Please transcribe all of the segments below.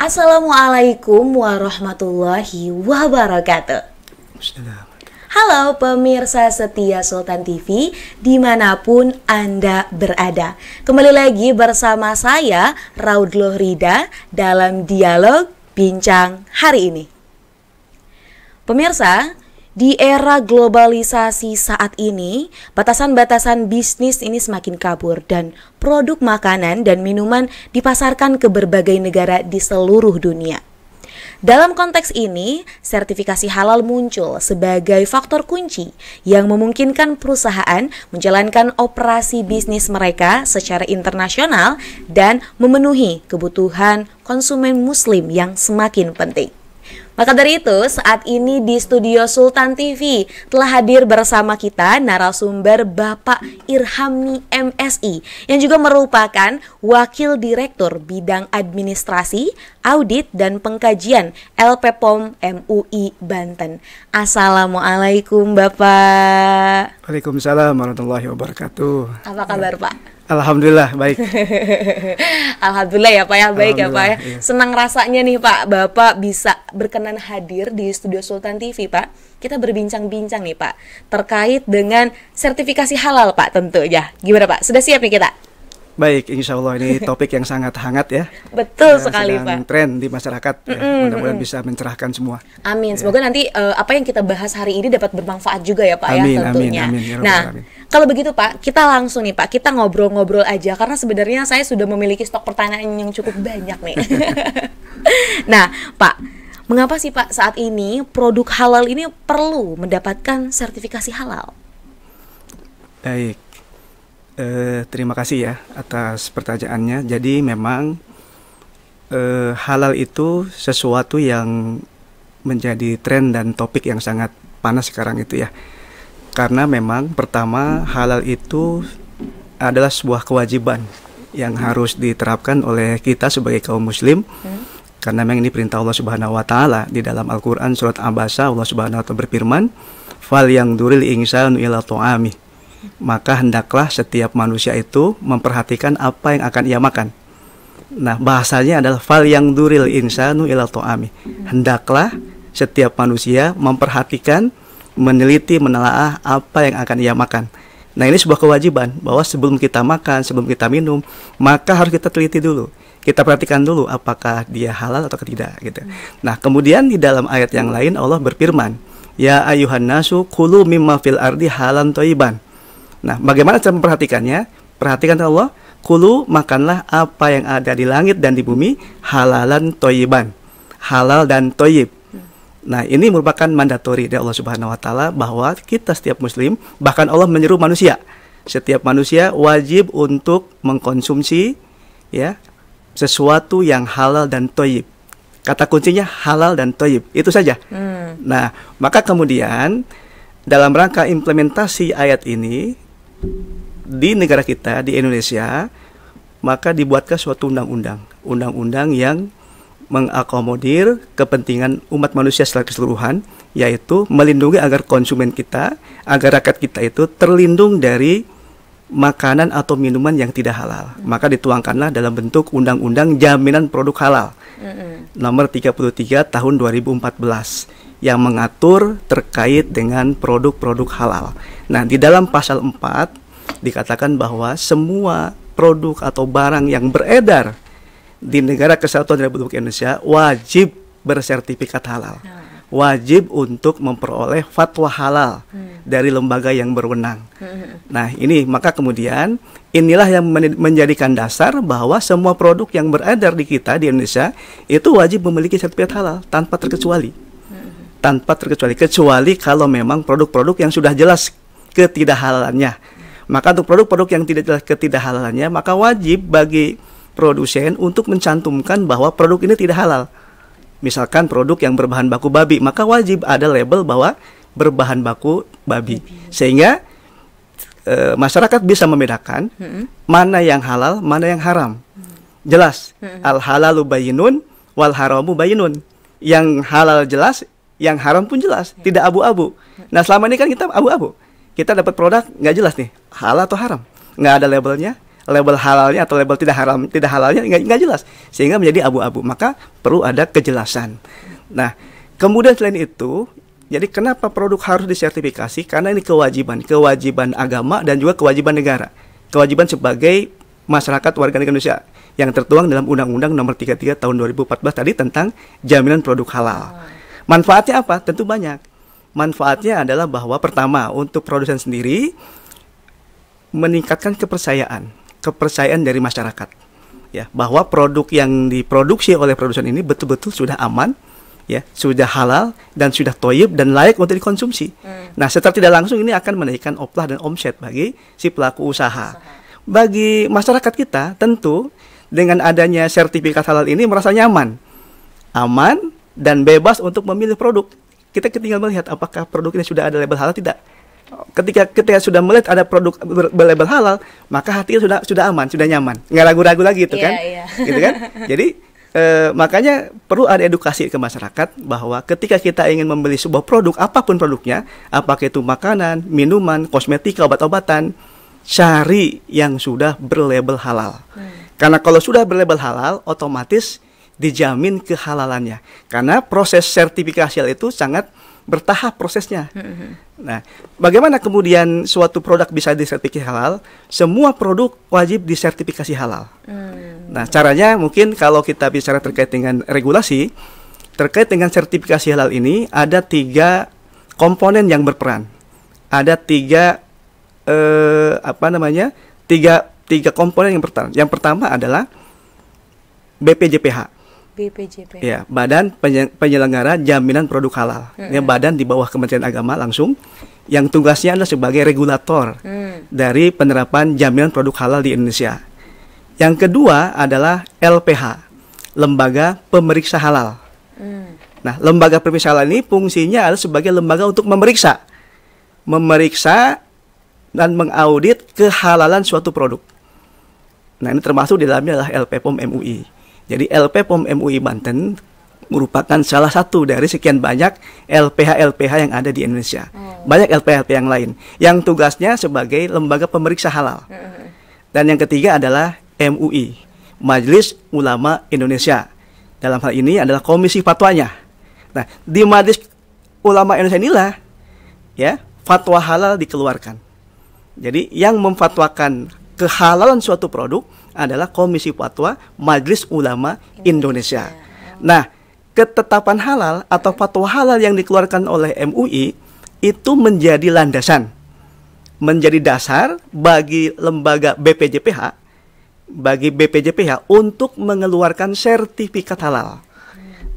Assalamualaikum warahmatullahi wabarakatuh. Halo pemirsa setia Sultan TV dimanapun Anda berada. Kembali lagi bersama saya Raudloh Rida dalam dialog bincang hari ini. Pemirsa, di era globalisasi saat ini, batasan-batasan bisnis ini semakin kabur dan produk makanan dan minuman dipasarkan ke berbagai negara di seluruh dunia. Dalam konteks ini, sertifikasi halal muncul sebagai faktor kunci yang memungkinkan perusahaan menjalankan operasi bisnis mereka secara internasional dan memenuhi kebutuhan konsumen muslim yang semakin penting. Maka dari itu, saat ini di studio Sultan TV telah hadir bersama kita narasumber Bapak Irhamni MSI yang juga merupakan Wakil Direktur Bidang Administrasi, Audit, dan Pengkajian LPPOM MUI Banten. Assalamualaikum Bapak. Waalaikumsalam warahmatullahi wabarakatuh. Apa kabar Pak? Alhamdulillah baik. Alhamdulillah ya Pak ya, baik ya Pak ya. Iya. Senang rasanya nih Pak, Bapak bisa berkenan hadir di studio Sultan TV Pak. Kita berbincang-bincang nih Pak terkait dengan sertifikasi halal Pak tentunya. Gimana Pak? Sudah siap nih kita? Baik, insya Allah ini topik yang sangat hangat ya. Betul sekali Pak. Tren di masyarakat. Ya. Mudah-mudahan bisa mencerahkan semua. Amin. Semoga nanti apa yang kita bahas hari ini dapat bermanfaat juga ya Pak Amin, ya tentunya. amin, ya nah, Rabbal alamin. kalau begitu Pak, kita langsung nih Pak, kita ngobrol-ngobrol aja karena sebenarnya saya sudah memiliki stok pertanyaan yang cukup banyak nih. Nah, Pak, mengapa sih Pak saat ini produk halal ini perlu mendapatkan sertifikasi halal? Baik. Terima kasih ya atas pertanyaannya. Jadi memang halal itu sesuatu yang menjadi tren dan topik yang sangat panas sekarang itu ya. Karena memang pertama halal itu adalah sebuah kewajiban yang harus diterapkan oleh kita sebagai kaum muslim. Karena memang ini perintah Allah Subhanahu wa taala di dalam Al-Qur'an surat Abasa. Allah Subhanahu wa taala berfirman, "Fal yang duril insanu ila ta'ami." Maka hendaklah setiap manusia itu memperhatikan apa yang akan ia makan. Nah, bahasanya adalah fal yang duril insanu ila ta'ami. Hendaklah setiap manusia memperhatikan, meneliti, menelaah apa yang akan ia makan. Nah, ini sebuah kewajiban bahwa sebelum kita makan, sebelum kita minum, maka harus kita teliti dulu. Kita perhatikan dulu apakah dia halal atau tidak gitu. Nah, kemudian di dalam ayat yang lain Allah berfirman, "Ya ayuhan nasu kulu mimma fil ardi halan thayyiban." Nah, bagaimana cara memperhatikannya? Perhatikan Allah, kulu makanlah apa yang ada di langit dan di bumi halalan thayyiban. Halal dan thayyib. Nah, ini merupakan mandatori dari Allah Subhanahu wa taala bahwa kita setiap muslim, bahkan Allah menyeru manusia. Setiap manusia wajib untuk mengkonsumsi ya sesuatu yang halal dan thayyib. Kata kuncinya halal dan thayyib. Itu saja. Nah, maka kemudian dalam rangka implementasi ayat ini di negara kita, di Indonesia, maka dibuatkan suatu undang-undang yang mengakomodir kepentingan umat manusia secara keseluruhan, yaitu melindungi agar konsumen kita, agar rakyat kita itu terlindung dari makanan atau minuman yang tidak halal. Maka dituangkanlah dalam bentuk Undang-Undang Jaminan Produk Halal nomor 33 tahun 2014 yang mengatur terkait dengan produk-produk halal. Nah, di dalam pasal 4 dikatakan bahwa semua produk atau barang yang beredar di negara Kesatuan Republik Indonesia wajib bersertifikat halal. Wajib untuk memperoleh fatwa halal dari lembaga yang berwenang. Nah, ini maka kemudian inilah yang menjadikan dasar bahwa semua produk yang beredar di kita di Indonesia itu wajib memiliki sertifikat halal tanpa terkecuali. Tanpa terkecuali, kecuali kalau memang produk-produk yang sudah jelas ketidakhalalnya. Maka untuk produk-produk yang tidak jelas ketidakhalalnya, maka wajib bagi produsen untuk mencantumkan bahwa produk ini tidak halal. Misalkan produk yang berbahan baku babi, maka wajib ada label bahwa berbahan baku babi. Sehingga masyarakat bisa membedakan mana yang halal, mana yang haram. Jelas, al-halalu bayyinun wal haramu bayyinun. Yang halal jelas, yang haram pun jelas, tidak abu-abu. Nah, selama ini kan kita abu-abu. Kita dapat produk nggak jelas nih, halal atau haram. Nggak ada labelnya, label halalnya atau label tidak halalnya nggak jelas, sehingga menjadi abu-abu. Maka perlu ada kejelasan. Nah, kemudian selain itu, jadi kenapa produk harus disertifikasi? Karena ini kewajiban agama dan juga kewajiban negara, kewajiban sebagai masyarakat warga negara Indonesia yang tertuang dalam Undang-Undang Nomor 33 Tahun 2014 tadi tentang jaminan produk halal. Manfaatnya apa? Tentu banyak. Manfaatnya adalah bahwa pertama, untuk produsen sendiri meningkatkan kepercayaan dari masyarakat, ya, bahwa produk yang diproduksi oleh produsen ini betul-betul sudah aman, ya, sudah halal dan sudah thayyib dan layak untuk dikonsumsi. Nah, secara tidak langsung ini akan menaikkan oplah dan omset bagi si pelaku usaha. Bagi masyarakat kita tentu dengan adanya sertifikat halal ini merasa nyaman, aman dan bebas untuk memilih produk. Kita tinggal melihat apakah produk ini sudah ada label halal tidak. Ketika sudah melihat ada produk berlabel halal, maka hatinya sudah aman, sudah nyaman, nggak ragu-ragu lagi, gitu kan? Gitu kan? Jadi makanya perlu ada edukasi ke masyarakat bahwa ketika kita ingin membeli sebuah produk, apapun produknya, apakah itu makanan, minuman, kosmetika, obat-obatan, cari yang sudah berlabel halal. Karena kalau sudah berlabel halal, otomatis dijamin kehalalannya. Karena proses sertifikasi itu sangat bertahap prosesnya. Nah, bagaimana kemudian suatu produk bisa disertifikasi halal? Semua produk wajib disertifikasi halal. Nah, caranya mungkin kalau kita bicara terkait dengan regulasi, terkait dengan sertifikasi halal ini ada 3 komponen yang berperan. Ada 3 tiga komponen yang berperan. Yang pertama adalah BPJPH. Ya, Badan Penyelenggara Jaminan Produk Halal. Ini badan di bawah Kementerian Agama langsung, yang tugasnya adalah sebagai regulator dari penerapan jaminan produk halal di Indonesia. Yang kedua adalah LPH, Lembaga Pemeriksa Halal. Nah, Lembaga Pemeriksa Halal ini fungsinya adalah sebagai lembaga untuk memeriksa dan mengaudit kehalalan suatu produk. Nah, ini termasuk di dalamnya adalah LPPOM MUI. Jadi LPPOM MUI Banten merupakan salah satu dari sekian banyak LPH-LPH yang ada di Indonesia. Banyak LPH-LPH yang lain yang tugasnya sebagai lembaga pemeriksa halal. Dan yang ketiga adalah MUI, Majelis Ulama Indonesia. Dalam hal ini adalah komisi fatwanya. Nah, di Majelis Ulama Indonesia inilah, ya, fatwa halal dikeluarkan. Jadi yang memfatwakan kehalalan suatu produk adalah Komisi Fatwa Majelis Ulama Indonesia. Nah, ketetapan halal atau fatwa halal yang dikeluarkan oleh MUI itu menjadi landasan, menjadi dasar bagi lembaga BPJPH, untuk mengeluarkan sertifikat halal.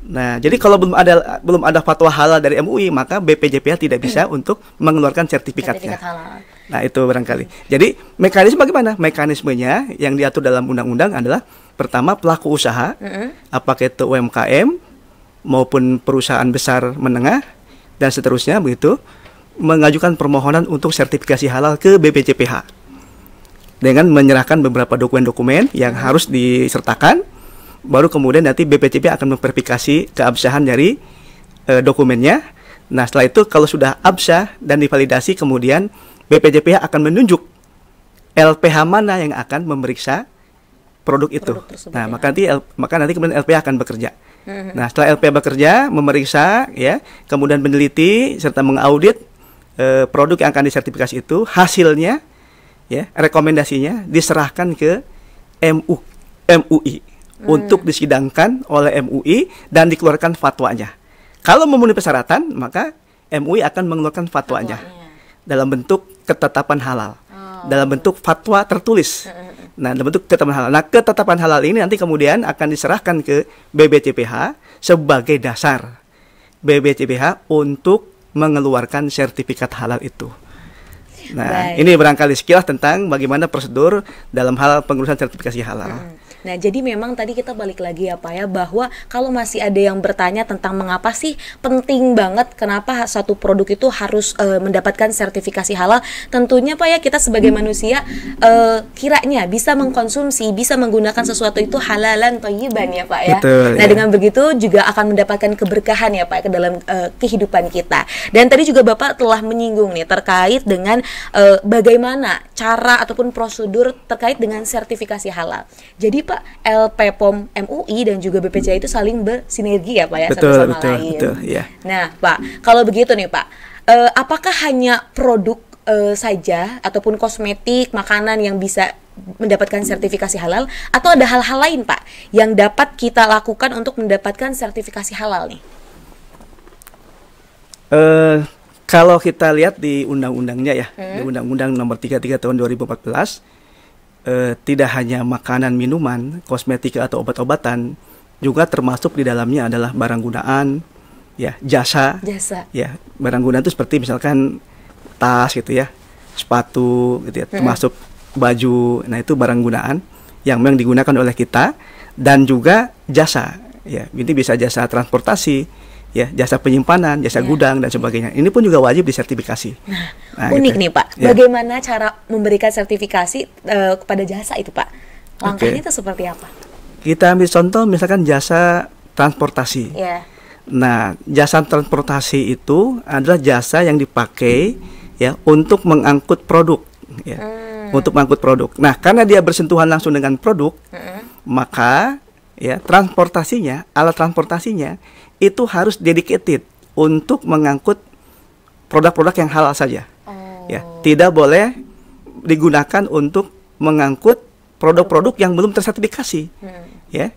Nah, jadi kalau belum ada fatwa halal dari MUI, maka BPJPH tidak bisa untuk mengeluarkan sertifikatnya. Nah, itu barangkali. Jadi mekanisme bagaimana? Mekanismenya yang diatur dalam undang-undang adalah pertama pelaku usaha, apakah itu UMKM maupun perusahaan besar menengah dan seterusnya begitu, mengajukan permohonan untuk sertifikasi halal ke BPJPH dengan menyerahkan beberapa dokumen-dokumen yang harus disertakan. Baru kemudian nanti BPJPH akan memverifikasi keabsahan dari dokumennya. Nah, setelah itu kalau sudah absah dan divalidasi, kemudian BPJPH akan menunjuk LPH mana yang akan memeriksa produk itu. Nah, maka nanti kemudian LPH akan bekerja. Nah, setelah LPH bekerja, memeriksa, ya, kemudian meneliti serta mengaudit produk yang akan disertifikasi itu, hasilnya, ya, rekomendasinya diserahkan ke MUI untuk disidangkan oleh MUI dan dikeluarkan fatwanya. Kalau memenuhi persyaratan, maka MUI akan mengeluarkan fatwanya dalam bentuk ketetapan halal, dalam bentuk fatwa tertulis. Nah, dalam bentuk ketetapan halal. Nah, ketetapan halal ini nanti kemudian akan diserahkan ke BPJPH sebagai dasar BPJPH untuk mengeluarkan sertifikat halal itu. Nah, ini barangkali sekilas tentang bagaimana prosedur dalam hal pengurusan sertifikasi halal. Nah, jadi memang tadi kita balik lagi ya Pak ya, bahwa kalau masih ada yang bertanya tentang mengapa sih penting banget kenapa satu produk itu harus mendapatkan sertifikasi halal, tentunya Pak ya kita sebagai manusia kiranya bisa mengkonsumsi, bisa menggunakan sesuatu itu halalan thayyiban ya Pak ya. Betul, nah, ya. dengan begitu juga akan mendapatkan keberkahan ya Pak ke dalam kehidupan kita. Dan tadi juga Bapak telah menyinggung nih terkait dengan bagaimana cara ataupun prosedur terkait dengan sertifikasi halal. Jadi Pak, LP POM MUI dan juga BPJA itu saling bersinergi ya Pak ya, Betul, satu sama betul, lain. betul, ya. Nah Pak, kalau begitu nih Pak, apakah hanya produk saja ataupun kosmetik, makanan yang bisa mendapatkan sertifikasi halal, atau ada hal-hal lain Pak yang dapat kita lakukan untuk mendapatkan sertifikasi halal nih? Kalau kita lihat di undang-undangnya ya, di Undang-Undang Nomor 33 Tahun 2014, tidak hanya makanan, minuman, kosmetika atau obat-obatan, juga termasuk di dalamnya adalah barang gunaan, ya, jasa. Ya, barang gunaan itu seperti misalkan tas gitu ya, sepatu gitu ya, termasuk baju. Nah, itu barang gunaan yang memang digunakan oleh kita, dan juga jasa. Ya, ini bisa jasa transportasi, ya, jasa penyimpanan, jasa gudang dan sebagainya. Ini pun juga wajib disertifikasi. Nah, unik gitu nih Pak. Ya. Bagaimana cara memberikan sertifikasi kepada jasa itu Pak? Langkahnya itu seperti apa? Kita ambil contoh misalkan jasa transportasi. Ya. Nah, jasa transportasi itu adalah jasa yang dipakai ya untuk mengangkut produk, ya. Untuk mengangkut produk. Nah, karena dia bersentuhan langsung dengan produk, maka ya transportasinya, alat transportasinya itu harus dedicated untuk mengangkut produk-produk yang halal saja. Ya, tidak boleh digunakan untuk mengangkut produk-produk yang belum tersertifikasi. Ya.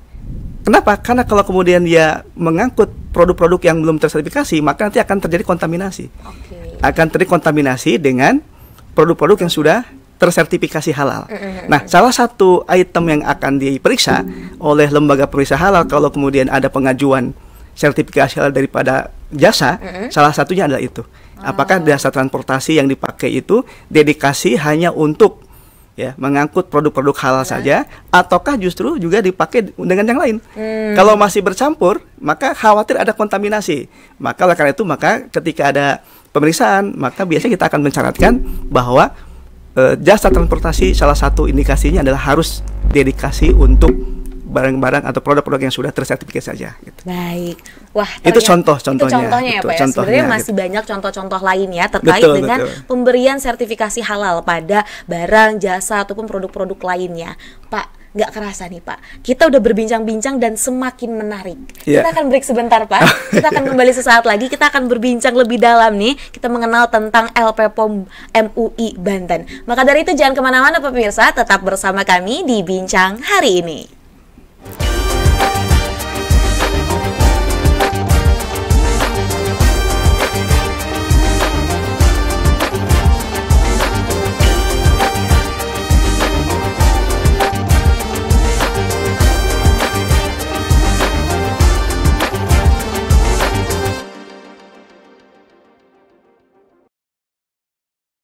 Kenapa? Karena kalau kemudian dia mengangkut produk-produk yang belum tersertifikasi, maka nanti akan terjadi kontaminasi. Akan terjadi kontaminasi dengan produk-produk yang sudah tersertifikasi halal. Nah, salah satu item yang akan diperiksa oleh lembaga periksa halal kalau kemudian ada pengajuan sertifikasi halal daripada jasa, salah satunya adalah itu. Apakah jasa transportasi yang dipakai itu dedikasi hanya untuk ya mengangkut produk-produk halal saja, ataukah justru juga dipakai dengan yang lain? Kalau masih bercampur, maka khawatir ada kontaminasi. Maka oleh karena itu, maka ketika ada pemeriksaan, maka biasanya kita akan mencatatkan bahwa jasa transportasi salah satu indikasinya adalah harus dedikasi untuk barang-barang atau produk-produk yang sudah tersertifikasi saja. Gitu. Baik, wah itu contohnya ya Pak ya. Sebenarnya masih banyak contoh-contoh lain ya terkait dengan pemberian sertifikasi halal pada barang, jasa ataupun produk-produk lainnya, Pak. Nggak kerasa nih Pak, kita udah berbincang-bincang dan semakin menarik. Kita akan break sebentar Pak. Kita akan kembali sesaat lagi. Kita akan berbincang lebih dalam nih. Kita mengenal tentang LP POM MUI Banten. Maka dari itu jangan kemana-mana pemirsa, tetap bersama kami di Bincang Hari Ini.